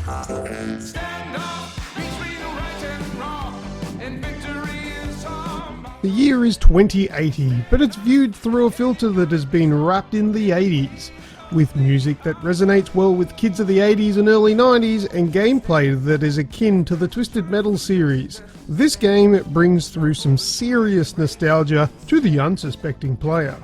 Standoff between right and wrong, and victory is on. The year is 2080, but it's viewed through a filter that has been wrapped in the 80s, with music that resonates well with kids of the 80s and early 90s, and gameplay that is akin to the Twisted Metal series. This game brings through some serious nostalgia to the unsuspecting player.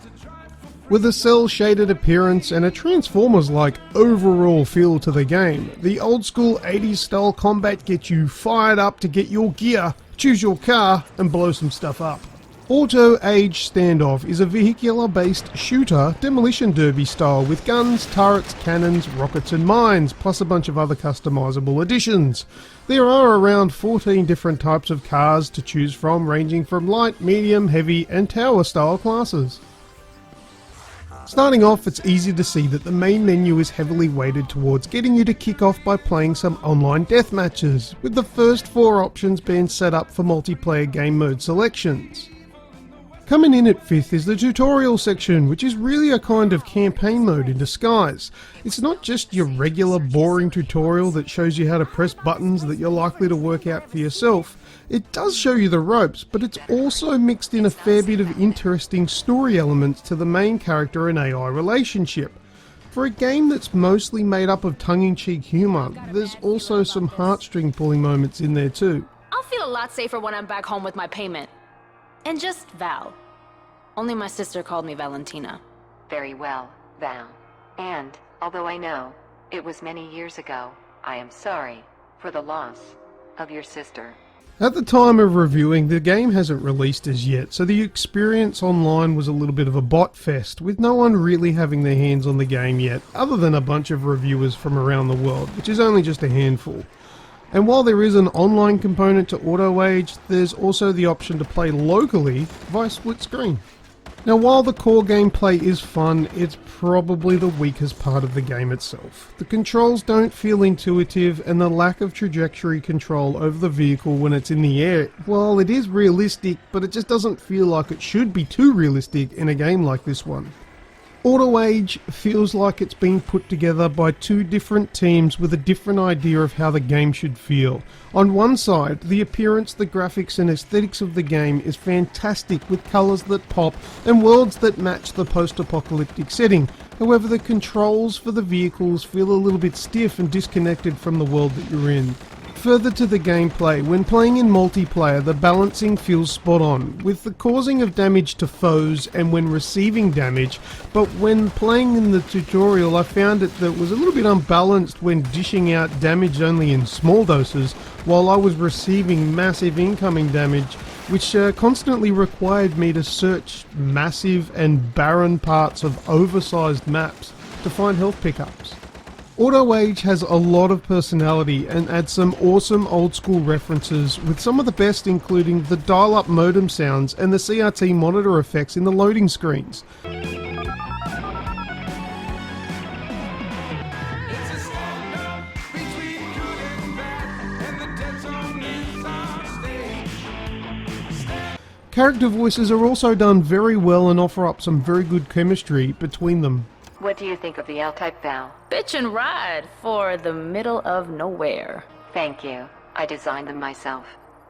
With a cel-shaded appearance and a Transformers-like overall feel to the game, the old-school 80s style combat gets you fired up to get your gear, choose your car, and blow some stuff up. Auto Age Standoff is a vehicular-based shooter, demolition derby style, with guns, turrets, cannons, rockets and mines, plus a bunch of other customizable additions. There are around 14 different types of cars to choose from, ranging from light, medium, heavy and tower style classes. Starting off, it's easy to see that the main menu is heavily weighted towards getting you to kick off by playing some online death matches, with the first 4 options being set up for multiplayer game mode selections. Coming in at 5th is the tutorial section, which is really a kind of campaign mode in disguise. It's not just your regular boring tutorial that shows you how to press buttons that you're likely to work out for yourself. It does show you the ropes, but it's also mixed in a fair bit of interesting story elements to the main character and AI relationship. For a game that's mostly made up of tongue-in-cheek humour, there's also some heartstring pulling moments in there too. I'll feel a lot safer when I'm back home with my payment. And just Val. Only my sister called me Valentina. Very well, Val. And, although I know it was many years ago, I am sorry for the loss of your sister. At the time of reviewing, the game hasn't released as yet, so the experience online was a little bit of a bot fest, with no one really having their hands on the game yet, other than a bunch of reviewers from around the world, which is only just a handful. And while there is an online component to Auto Age, there's also the option to play locally via split screen. Now, while the core gameplay is fun, it's probably the weakest part of the game itself. The controls don't feel intuitive, and the lack of trajectory control over the vehicle when it's in the air, while it is realistic, but it just doesn't feel like it should be too realistic in a game like this one. Auto Age feels like it's been put together by 2 different teams with a different idea of how the game should feel. On one side, the appearance, the graphics and aesthetics of the game is fantastic, with colours that pop and worlds that match the post-apocalyptic setting. However, the controls for the vehicles feel a little bit stiff and disconnected from the world that you're in. Further to the gameplay, when playing in multiplayer, the balancing feels spot on, with the causing of damage to foes and when receiving damage, but when playing in the tutorial I found that it was a little bit unbalanced when dishing out damage only in small doses, while I was receiving massive incoming damage, which constantly required me to search massive and barren parts of oversized maps to find health pickups. Auto Age has a lot of personality and adds some awesome old school references, with some of the best including the dial-up modem sounds and the CRT monitor effects in the loading screens. It's a standoff between good and bad, and the dead zone is on stage. Character voices are also done very well and offer up some very good chemistry between them. What do you think of the L-type, Val? Bitch and ride for the middle of nowhere. Thank you. I designed them myself.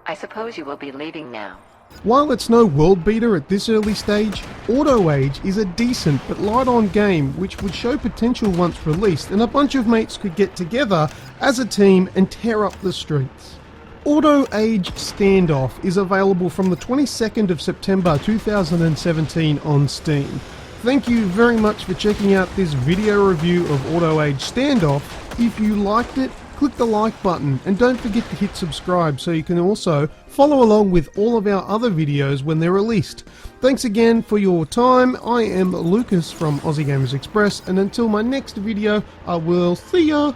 I suppose you will be leaving now. While it's no world beater at this early stage, Auto Age is a decent but light-on game which would show potential once released, and a bunch of mates could get together as a team and tear up the streets. Auto Age Standoff is available from the 22nd of September 2017 on Steam. Thank you very much for checking out this video review of Auto Age Standoff. If you liked it, click the like button and don't forget to hit subscribe so you can also follow along with all of our other videos when they're released. Thanks again for your time. I am Lucas from Aussie Gamers Express, and until my next video, I will see ya!